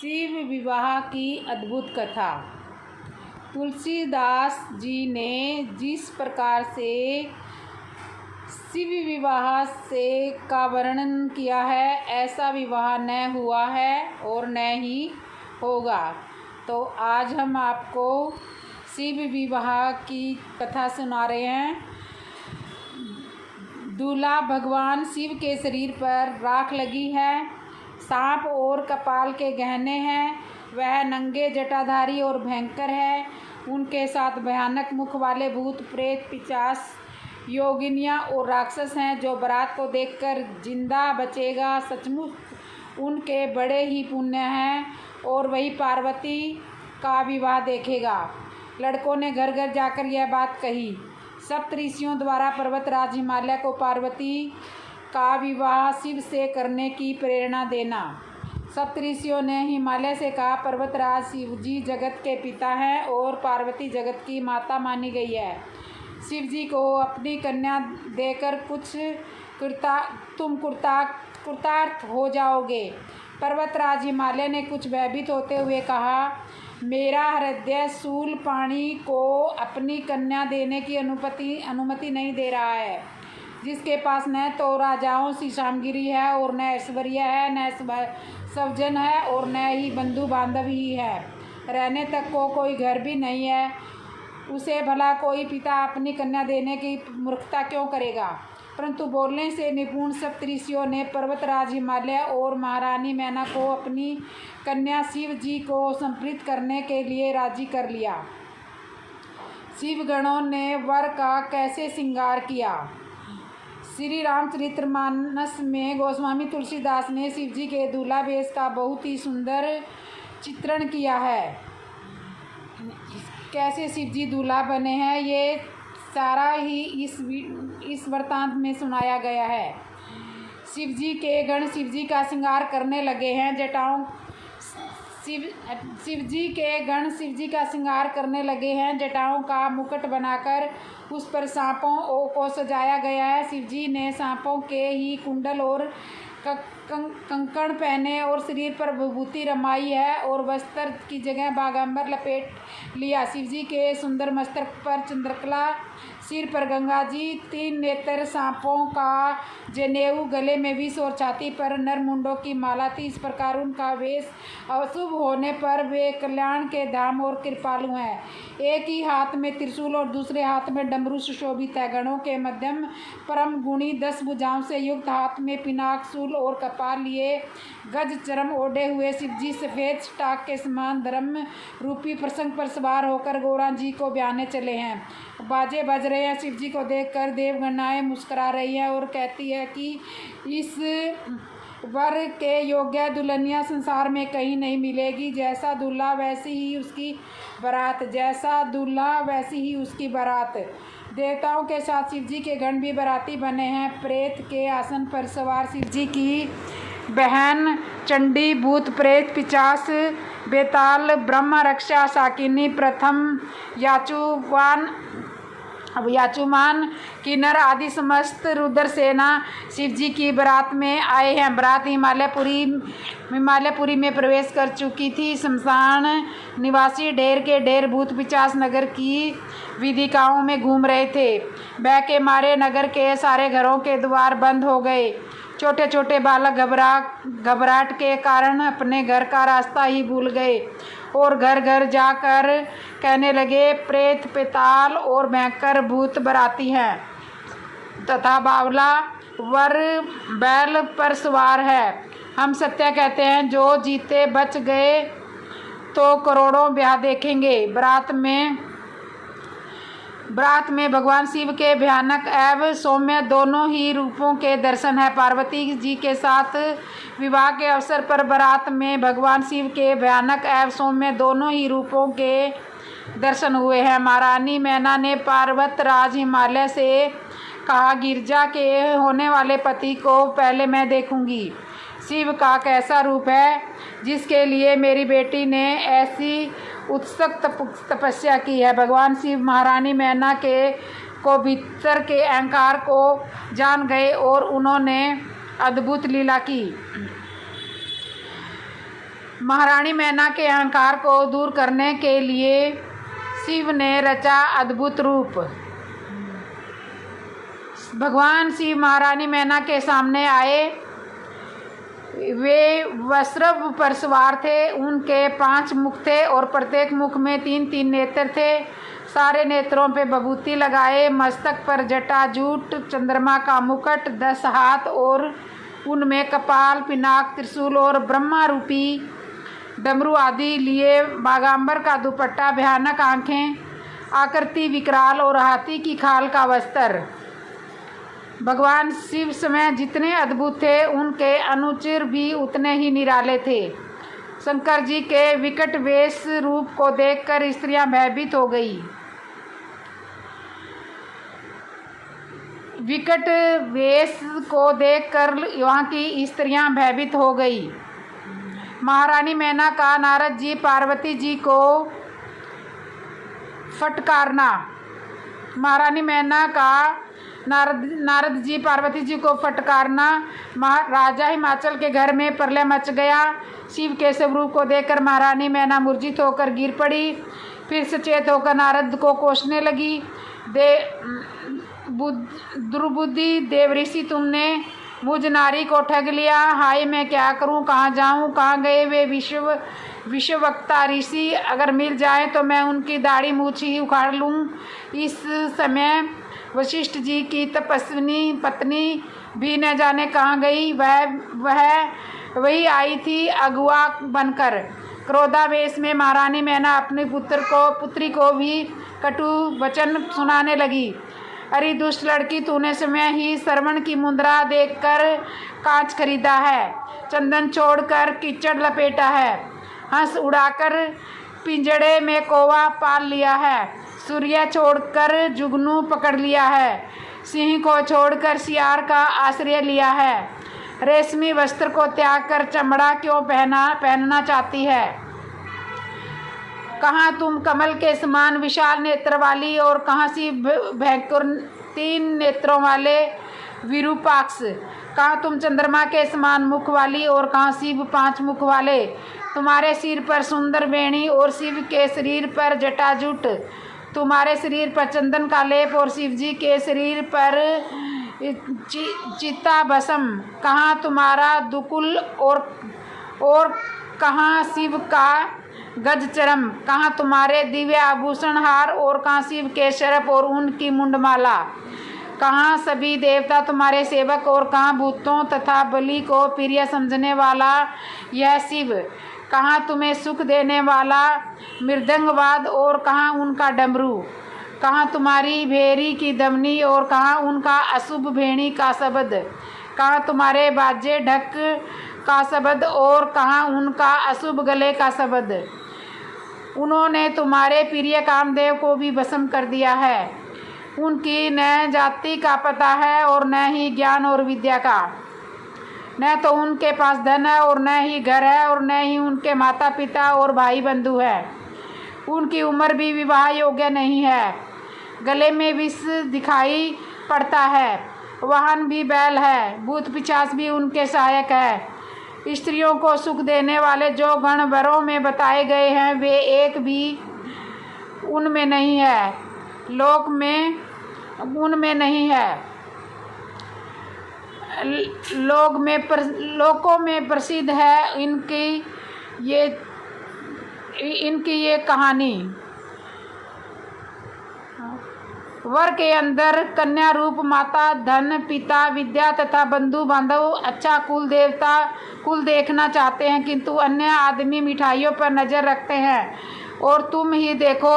शिव विवाह की अद्भुत कथा। तुलसीदास जी ने जिस प्रकार से शिव विवाह से का वर्णन किया है, ऐसा विवाह न हुआ है और न ही होगा। तो आज हम आपको शिव विवाह की कथा सुना रहे हैं। दूल्हा भगवान शिव के शरीर पर राख लगी है, सांप और कपाल के गहने हैं। वह नंगे जटाधारी और भयंकर है। उनके साथ भयानक मुख वाले भूत प्रेत पिशाच योगिनियाँ और राक्षस हैं, जो बारात को देखकर जिंदा बचेगा। सचमुच उनके बड़े ही पुण्य हैं और वही पार्वती का विवाह देखेगा। लड़कों ने घर घर जाकर यह बात कही। सप्तऋषियों द्वारा पर्वतराज हिमालय को पार्वती का विवाह शिव से करने की प्रेरणा देना। सप्तऋषियों ने हिमालय से कहा, पर्वतराज शिव जी जगत के पिता हैं और पार्वती जगत की माता मानी गई है। शिव जी को अपनी कन्या देकर तुम कृतार्थ हो जाओगे। पर्वतराज हिमालय ने कुछ भयभीत होते हुए कहा, मेरा हृदय शूलपाणी को अपनी कन्या देने की अनुमति नहीं दे रहा है, जिसके पास न तो राजाओं सी सामगिरी है और न ऐश्वर्य है, न स्वजन है और न ही बंधु बांधव ही है। रहने तक को कोई घर भी नहीं है। उसे भला कोई पिता अपनी कन्या देने की मूर्खता क्यों करेगा। परंतु बोलने से निपुण सप्तऋषियों ने पर्वतराज हिमालय और महारानी मैना को अपनी कन्या शिव जी को समर्पित करने के लिए राजी कर लिया। शिवगणों ने वर का कैसे श्रृंगार किया। श्री रामचरितमानस में गोस्वामी तुलसीदास ने शिव जी के दूल्हा वेश का बहुत ही सुंदर चित्रण किया है। कैसे शिव जी दूल्हा बने हैं, ये सारा ही इस वृत्तांत में सुनाया गया है। शिव जी के गण शिव जी का श्रृंगार करने लगे हैं। जटाओं का मुकुट बनाकर उस पर सांपों को सजाया गया है। शिव जी ने सांपों के ही कुंडल और कंकण पहने और शरीर पर विभूति रमाई है और वस्त्र की जगह बागंबर लपेट लिया। शिव जी के सुंदर मस्तक पर चंद्रकला, सिर पर गंगा जी, 3 नेत्र, सांपों का जनेऊ, गले में विष और छाती पर नरमुंडों की माला थी। इस प्रकार उनका वेश अशुभ होने पर वे कल्याण के धाम और कृपालु हैं। एक ही हाथ में त्रिशूल और दूसरे हाथ में डमरू सुशोभित है। गणों के मध्यम परम गुणी 10 भुजाओं से युक्त, हाथ में पिनाक, शूल और कपाल लिए, गज चरम ओढ़े हुए शिवजी सफेद टाक के समान धर्म रूपी प्रसंग पर सवार होकर गौरा जी को ब्याहने चले हैं। बाजे बज रहे हैं। शिव जी को देखकर देवगणाएं मुस्कुरा रही हैं और कहती है कि इस वर के योग्य दुल्हनिया संसार में कहीं नहीं मिलेगी। जैसा दूल्हा वैसी ही उसकी बारात। देवताओं के साथ शिव जी के गण भी बाराती बने हैं। प्रेत के आसन पर सवार शिव जी की बहन चंडी, भूत प्रेत पिशाच बेताल, ब्रह्म रक्षा शाकिनी, प्रथम याचुमान, किन्नर आदि समस्त रुद्र सेना शिव जी की बारात में आए हैं। बारात हिमालयपुरी में प्रवेश कर चुकी थी। शमशान निवासी ढेर के ढेर भूत पिशाच नगर की वेदिकाओं में घूम रहे थे। भय के मारे नगर के सारे घरों के द्वार बंद हो गए। छोटे छोटे बालक घबराहट के कारण अपने घर का रास्ता ही भूल गए और घर घर जाकर कहने लगे, प्रेत पेताल और भयंकर भूत बराती हैं तथा बावला वर बैल पर सवार है। हम सत्य कहते हैं, जो जीते बच गए तो करोड़ों ब्याह देखेंगे। बारात में भगवान शिव के भयानक एवं सौम्य दोनों ही रूपों के दर्शन है। पार्वती जी के साथ विवाह के अवसर पर बारात में भगवान शिव के भयानक एवं सौम्य दोनों ही रूपों के दर्शन हुए हैं। महारानी मैना ने पर्वतराज हिमालय से कहा, गिरजा के होने वाले पति को पहले मैं देखूंगी। शिव का कैसा रूप है, जिसके लिए मेरी बेटी ने ऐसी उत्सुक तपस्या की है। भगवान शिव महारानी मैना को भीतर के अहंकार को जान गए और उन्होंने अद्भुत लीला की। महारानी मैना के अहंकार को दूर करने के लिए शिव ने रचा अद्भुत रूप। भगवान शिव महारानी मैना के सामने आए। वे वृषभ पर सवार थे। उनके 5 मुख थे और प्रत्येक मुख में 3-3 नेत्र थे। सारे नेत्रों पे विभूति लगाए, मस्तक पर जटाजूट, चंद्रमा का मुकुट, 10 हाथ और उनमें कपाल, पिनाक, त्रिशूल और ब्रह्मा रूपी डमरू आदि लिए, बागांबर का दुपट्टा, भयानक आंखें, आकृति विकराल और हाथी की खाल का वस्त्र। भगवान शिव समय जितने अद्भुत थे, उनके अनुचर भी उतने ही निराले थे। शंकर जी के विकट वेश रूप को देखकर स्त्रियां भयभीत हो गई। विकट वेश को देखकर वहाँ की स्त्रियां भयभीत हो गई। महारानी मैना का नारद जी पार्वती जी को फटकारना। महारानी मैना का नारद जी पार्वती जी को फटकारना। राजा हिमाचल के घर में प्रलय मच गया। शिव के स्वरूप को देखकर महारानी मैना मूर्छित होकर गिर पड़ी। फिर सचेत होकर नारद को कोसने लगी। दुर्बुद्धि देवऋषि, तुमने मुझ नारी को ठग लिया। हाय, मैं क्या करूं, कहाँ जाऊं, कहाँ गए वे विश्ववक्ता ऋषि? अगर मिल जाए तो मैं उनकी दाढ़ी मूछ ही उखाड़ लूं। इस समय वशिष्ठ जी की तपस्विनी पत्नी भी न जाने कहाँ गई। वही आई थी अगुआ बनकर। क्रोधावेश में महारानी मैना अपने पुत्री को भी कटु वचन सुनाने लगी। अरे दुष्ट लड़की, तूने समय ही श्रवण की मुद्रा देखकर कांच खरीदा है, चंदन छोड़कर कीचड़ लपेटा है, हंस उड़ाकर पिंजड़े में कौवा पाल लिया है, सूर्य छोड़कर जुगनू पकड़ लिया है, सिंह को छोड़कर सियार का आश्रय लिया है, रेशमी वस्त्र को त्याग कर चमड़ा क्यों पहनना चाहती है? कहाँ तुम कमल के समान विशाल नेत्र वाली और कहाँ सी भयंकर 3 नेत्रों वाले विरूपाक्ष? कहाँ तुम चंद्रमा के समान मुख वाली और कहाँ शिव 5 मुख वाले? तुम्हारे सिर पर सुंदर वेणी और शिव के शरीर पर जटाजूट, तुम्हारे शरीर पर चंदन का लेप और शिव जी के शरीर पर चिता भस्म। कहाँ तुम्हारा दुकुल और कहाँ शिव का गजचरम? कहाँ तुम्हारे दिव्य आभूषण हार और कहाँ शिव के शरफ और उनकी मुंडमाला? कहाँ सभी देवता तुम्हारे सेवक और कहाँ भूतों तथा बलि को प्रिय समझने वाला यह शिव? कहाँ तुम्हें सुख देने वाला मृदंगवाद और कहाँ उनका डमरू? कहाँ तुम्हारी भेरी की दमनी और कहाँ उनका अशुभ भेड़ी का शब्द? कहाँ तुम्हारे बाजे ढक का शब्द और कहाँ उनका अशुभ गले का शब्द? उन्होंने तुम्हारे प्रिय कामदेव को भी भस्म कर दिया है। उनकी न जाति का पता है और न ही ज्ञान और विद्या का। न तो उनके पास धन है और न ही घर है और न ही उनके माता पिता और भाई बंधु है। उनकी उम्र भी विवाह योग्य नहीं है। गले में विष दिखाई पड़ता है। वाहन भी बैल है। भूत पिशाच भी उनके सहायक है। स्त्रियों को सुख देने वाले जो गण वरों में बताए गए हैं वे एक भी उनमें नहीं है। उनमें नहीं है। लोकों में प्रसिद्ध है इनकी ये कहानी। वर के अंदर कन्या रूप माता, धन, पिता, विद्या तथा बंधु बांधव, अच्छा कुल देखना चाहते हैं, किंतु अन्य आदमी मिठाइयों पर नजर रखते हैं। और तुम ही देखो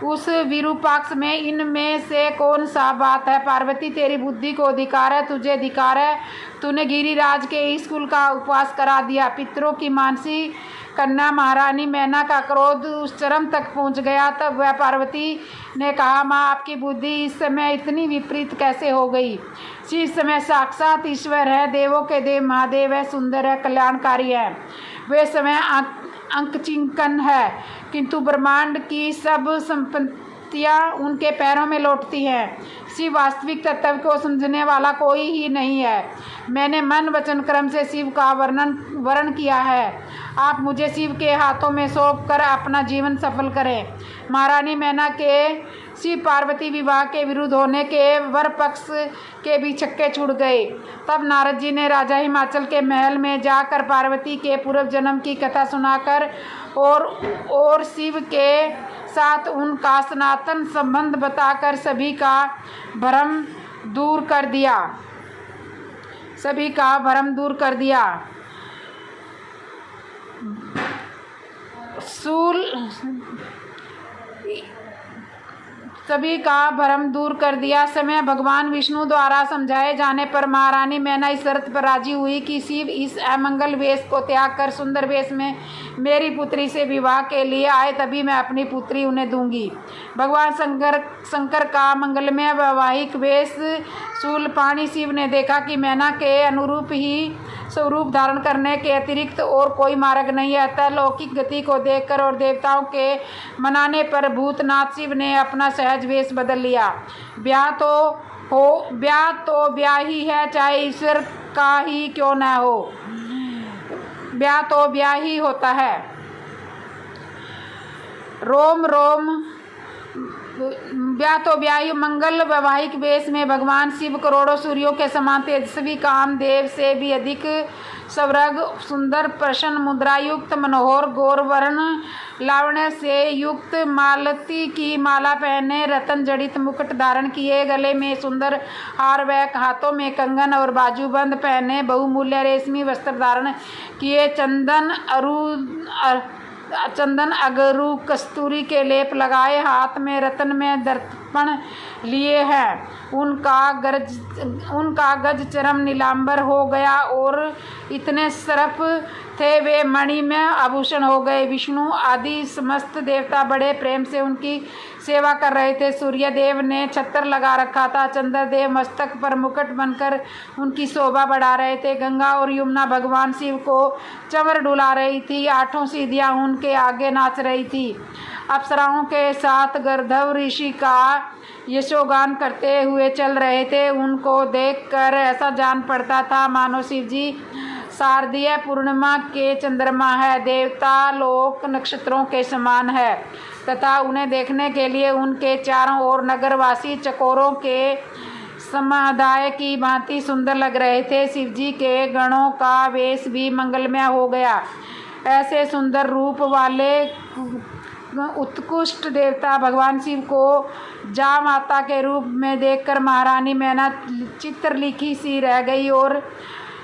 उस विरूपाक्ष में इनमें से कौन सा बात है? पार्वती, तेरी बुद्धि को अधिकार है, तुझे अधिकार है। तूने गिरिराज के इस कुल का उपवास करा दिया। पितरों की मानसी कन्या महारानी मैना का क्रोध उस चरम तक पहुंच गया। तब वह पार्वती ने कहा, माँ, आपकी बुद्धि इस समय इतनी विपरीत कैसे हो गई? इस समय साक्षात ईश्वर है, देवों के देव महादेव है, सुंदर है, कल्याणकारी है। वे समय अंकचिंकन है, किंतु ब्रह्मांड की सब संपत्तियां उनके पैरों में लौटती हैं। शिव वास्तविक तत्व को समझने वाला कोई ही नहीं है। मैंने मन वचन क्रम से शिव का वर्णन किया है। आप मुझे शिव के हाथों में सौंप कर अपना जीवन सफल करें। महारानी मैना के शिव पार्वती विवाह के विरुद्ध होने के वर पक्ष के भी छक्के छुड़ गए। तब नारद जी ने राजा हिमाचल के महल में जाकर पार्वती के पूर्व जन्म की कथा सुनाकर और शिव के साथ उनका सनातन संबंध बताकर सभी का भ्रम दूर कर दिया। समय भगवान विष्णु द्वारा समझाए जाने पर महारानी मैना इस शर्त पर राजी हुई कि शिव इस अमंगल वेश को त्याग कर सुंदर वेश में मेरी पुत्री से विवाह के लिए आए, तभी मैं अपनी पुत्री उन्हें दूंगी। भगवान शंकर का मंगलमय वैवाहिक वेश शूलपाणी शिव ने देखा कि मैना के अनुरूप ही स्वरूप धारण करने के अतिरिक्त और कोई मार्ग नहीं है। अतः लौकिक गति को देखकर और देवताओं के मनाने पर भूतनाथ शिव ने अपना सहज वेश बदल लिया। ब्याह तो ब्याह ही है, चाहे ईश्वर का ही क्यों न हो, ब्याह तो ब्याह ही होता है। ब्याह तो ब्याह मंगल वैवाहिक वेश में भगवान शिव करोड़ों सूर्यों के समान तेजस्वी, कामदेव से भी अधिक सवरग, सुंदर, प्रसन्न, मुद्रायुक्त, मनोहर, गौरवर्ण, लावण्य से युक्त, मालती की माला पहने, रतन जड़ित मुकुट धारण किए, गले में सुंदर हार व हाथों में कंगन और बाजूबंद पहने, बहुमूल्य रेशमी वस्त्र धारण किए, चंदन अगरू कस्तूरी के लेप लगाए, हाथ में रत्न में दर्पण लिए हैं। उनका गज चरम नीलांबर हो गया और इतने सरफ थे वे मणि में आभूषण हो गए। विष्णु आदि समस्त देवता बड़े प्रेम से उनकी सेवा कर रहे थे। सूर्यदेव ने छत्र लगा रखा था, चंद्रदेव मस्तक पर मुकुट बनकर उनकी शोभा बढ़ा रहे थे। गंगा और यमुना भगवान शिव को चंवर डुला रही थी, 8 सीधियाँ उनके आगे नाच रही थी। अप्सराओं के साथ गर्धव ऋषि का यशोगान करते हुए चल रहे थे। उनको देखकर ऐसा जान पड़ता था मानो शिव जी शारदीय पूर्णिमा के चंद्रमा है, देवता लोक नक्षत्रों के समान है तथा उन्हें देखने के लिए उनके चारों ओर नगरवासी चकोरों के समुदाय की भांति सुंदर लग रहे थे। शिवजी के गणों का वेश भी मंगलमय हो गया। ऐसे सुंदर रूप वाले उत्कृष्ट देवता भगवान शिव को जा माता के रूप में देखकर महारानी मैना चित्रलिखी सी रह गई और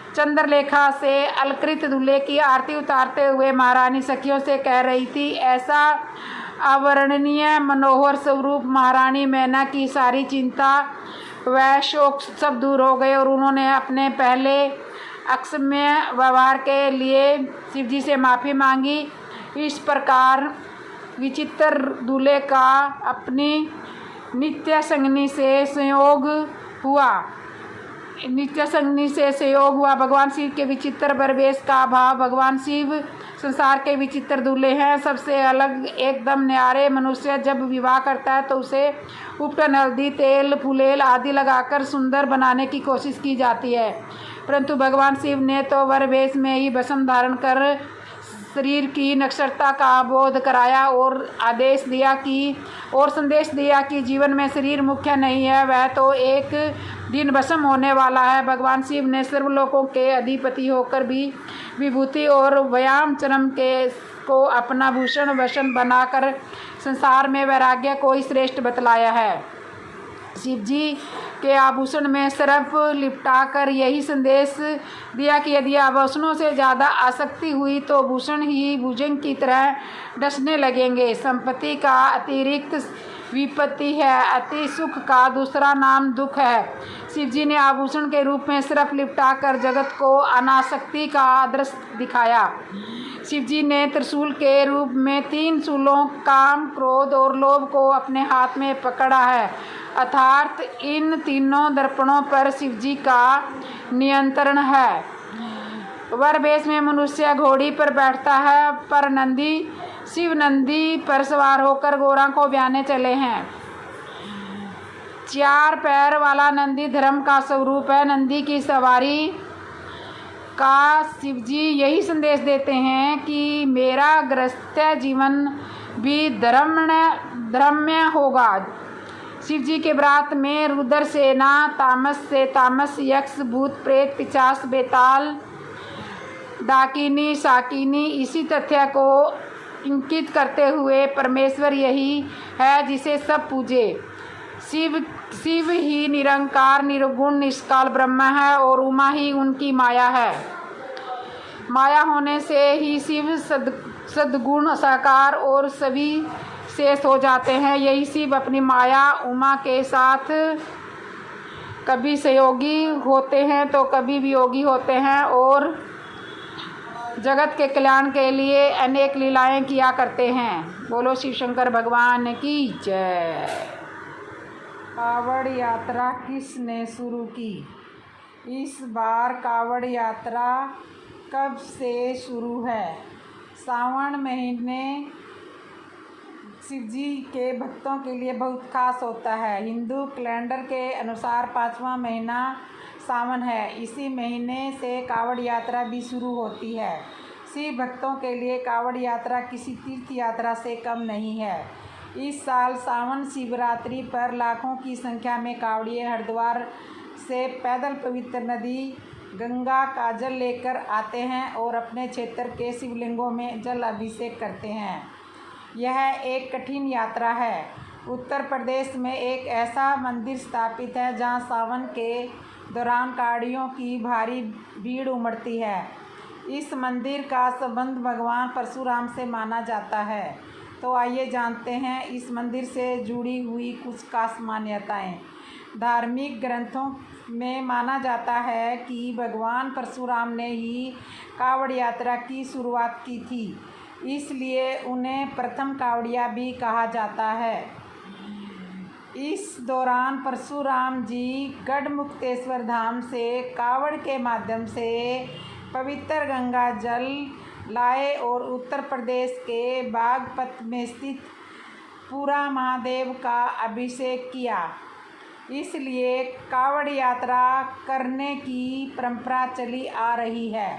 चंद्रलेखा से अलकृत दूल्हे की आरती उतारते हुए महारानी सखियों से कह रही थी। ऐसा अवर्णनीय मनोहर स्वरूप महारानी मैना की सारी चिंता व शोक सब दूर हो गए और उन्होंने अपने पहले अक्षम्य व्यवहार के लिए शिवजी से माफ़ी मांगी। इस प्रकार विचित्र दूल्हे का अपनी नित्य संगनी से संयोग हुआ। भगवान शिव के विचित्र प्रवेश का भाव। भगवान शिव संसार के विचित्र दूल्हे हैं, सबसे अलग, एकदम न्यारे। मनुष्य जब विवाह करता है तो उसे उपटन, हल्दी, तेल, फुलेल आदि लगाकर सुंदर बनाने की कोशिश की जाती है, परंतु भगवान शिव ने तो वर वेश में ही भस्म धारण कर शरीर की नश्वरता का बोध कराया और संदेश दिया कि जीवन में शरीर मुख्य नहीं है, वह तो एक दिन भस्म होने वाला है। भगवान शिव ने सर्वलोकों के अधिपति होकर भी विभूति और व्यायाम चरम को अपना भूषण वसन बनाकर संसार में वैराग्य को ही श्रेष्ठ बतलाया है। शिव जी के आभूषण में सरफ लिपटाकर यही संदेश दिया कि यदि आभूषणों से ज़्यादा आसक्ति हुई तो भूषण ही भुजंग की तरह डसने लगेंगे। संपत्ति का अतिरिक्त विपत्ति है, अति सुख का दूसरा नाम दुख है। शिव जी ने आभूषण के रूप में सरफ लिपटाकर जगत को अनासक्ति का आदर्श दिखाया। शिव जी ने त्रिशूल के रूप में 3 शूलों काम, क्रोध और लोभ को अपने हाथ में पकड़ा है, अर्थात इन तीनों दर्पणों पर शिव जी का नियंत्रण है। वर वेश में मनुष्य घोड़ी पर बैठता है, पर शिव नंदी पर सवार होकर गौरा को ब्याने चले हैं। 4 पैर वाला नंदी धर्म का स्वरूप है। नंदी की सवारी का शिवजी यही संदेश देते हैं कि मेरा गृहस्थ जीवन भी धर्ममय होगा। शिवजी के व्रत में रुद्र सेना, तामस से तामस, यक्ष, भूत, प्रेत, पिशाच, बेताल, डाकिनी, शाकिनी, इसी तथ्य को इंकित करते हुए परमेश्वर यही है जिसे सब पूजे। शिव ही निरंकार, निर्गुण, निष्काल ब्रह्म है और उमा ही उनकी माया है। माया होने से ही शिव सद्गुण, साकार और सभी शेष हो जाते हैं। यही शिव अपनी माया उमा के साथ कभी सहयोगी होते हैं तो कभी वियोगी होते हैं और जगत के कल्याण के लिए अनेक लीलाएं किया करते हैं। बोलो शिव शंकर भगवान की जय। कावड़ यात्रा किसने शुरू की? इस बार कावड़ यात्रा कब से शुरू है? सावन महीने शिवजी के भक्तों के लिए बहुत खास होता है। हिंदू कैलेंडर के अनुसार 5वां महीना सावन है। इसी महीने से कावड़ यात्रा भी शुरू होती है। शिव भक्तों के लिए कावड़ यात्रा किसी तीर्थ यात्रा से कम नहीं है। इस साल सावन शिवरात्रि पर लाखों की संख्या में कावड़िए हरिद्वार से पैदल पवित्र नदी गंगा का जल लेकर आते हैं और अपने क्षेत्र के शिवलिंगों में जल अभिषेक करते हैं। यह एक कठिन यात्रा है। उत्तर प्रदेश में एक ऐसा मंदिर स्थापित है जहां सावन के दौरान कावड़ियों की भारी भीड़ उमड़ती है। इस मंदिर का संबंध भगवान परशुराम से माना जाता है। तो आइए जानते हैं इस मंदिर से जुड़ी हुई कुछ खास मान्यताएं। धार्मिक ग्रंथों में माना जाता है कि भगवान परशुराम ने ही कावड़ यात्रा की शुरुआत की थी, इसलिए उन्हें प्रथम कावड़िया भी कहा जाता है। इस दौरान परशुराम जी गढ़मुक्तेश्वर धाम से कावड़ के माध्यम से पवित्र गंगा जल लाए और उत्तर प्रदेश के बागपत में स्थित पूरा महादेव का अभिषेक किया। इसलिए कावड़ यात्रा करने की परंपरा चली आ रही है।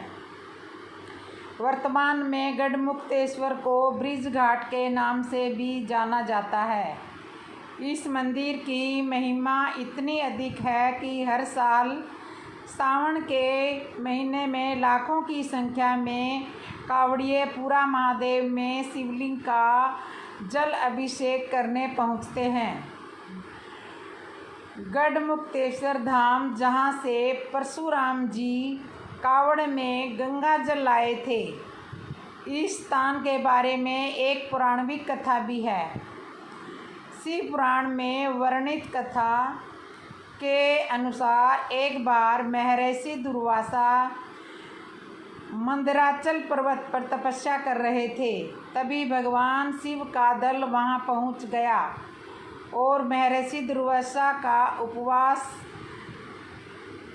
वर्तमान में गढ़मुक्तेश्वर को ब्रिज घाट के नाम से भी जाना जाता है। इस मंदिर की महिमा इतनी अधिक है कि हर साल सावन के महीने में लाखों की संख्या में कावड़िए पूरा महादेव में शिवलिंग का जल अभिषेक करने पहुंचते हैं। गढ़मुक्तेश्वर धाम, जहां से परशुराम जी कावड़ में गंगा जल लाए थे, इस स्थान के बारे में एक पौराणिक कथा भी है। शिव पुराण में वर्णित कथा के अनुसार एक बार महर्षि दुर्वासा मंदराचल पर्वत पर तपस्या कर रहे थे। तभी भगवान शिव का दल वहां पहुंच गया और महर्षि दुर्वासा का उपवास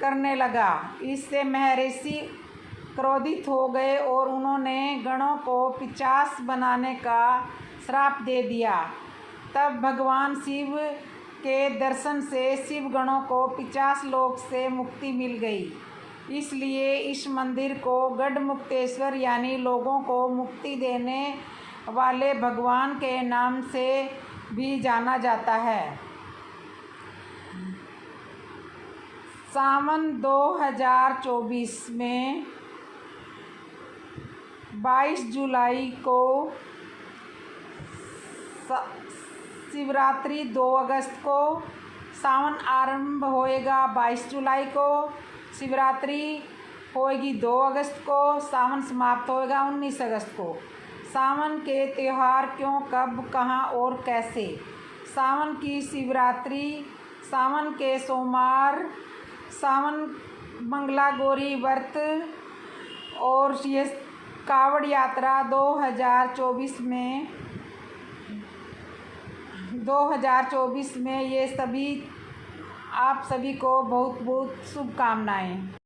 करने लगा। इससे महर्षि क्रोधित हो गए और उन्होंने गणों को पिशाच बनाने का श्राप दे दिया। तब भगवान शिव के दर्शन से शिव गणों को पिशाच लोक से मुक्ति मिल गई। इसलिए इस मंदिर को गढ़मुक्तेश्वर यानी लोगों को मुक्ति देने वाले भगवान के नाम से भी जाना जाता है। सावन 2024 में 22 जुलाई को शिवरात्रि, 2 अगस्त को सावन आरंभ होएगा। 22 जुलाई को शिवरात्रि होएगी, 2 अगस्त को सावन समाप्त होएगा 19 अगस्त को। सावन के त्यौहार क्यों, कब, कहाँ और कैसे? सावन की शिवरात्रि, सावन के सोमवार, सावन मंगला गौरी व्रत और ये कावड़ यात्रा 2024 में ये सभी आप सभी को बहुत बहुत शुभकामनाएं।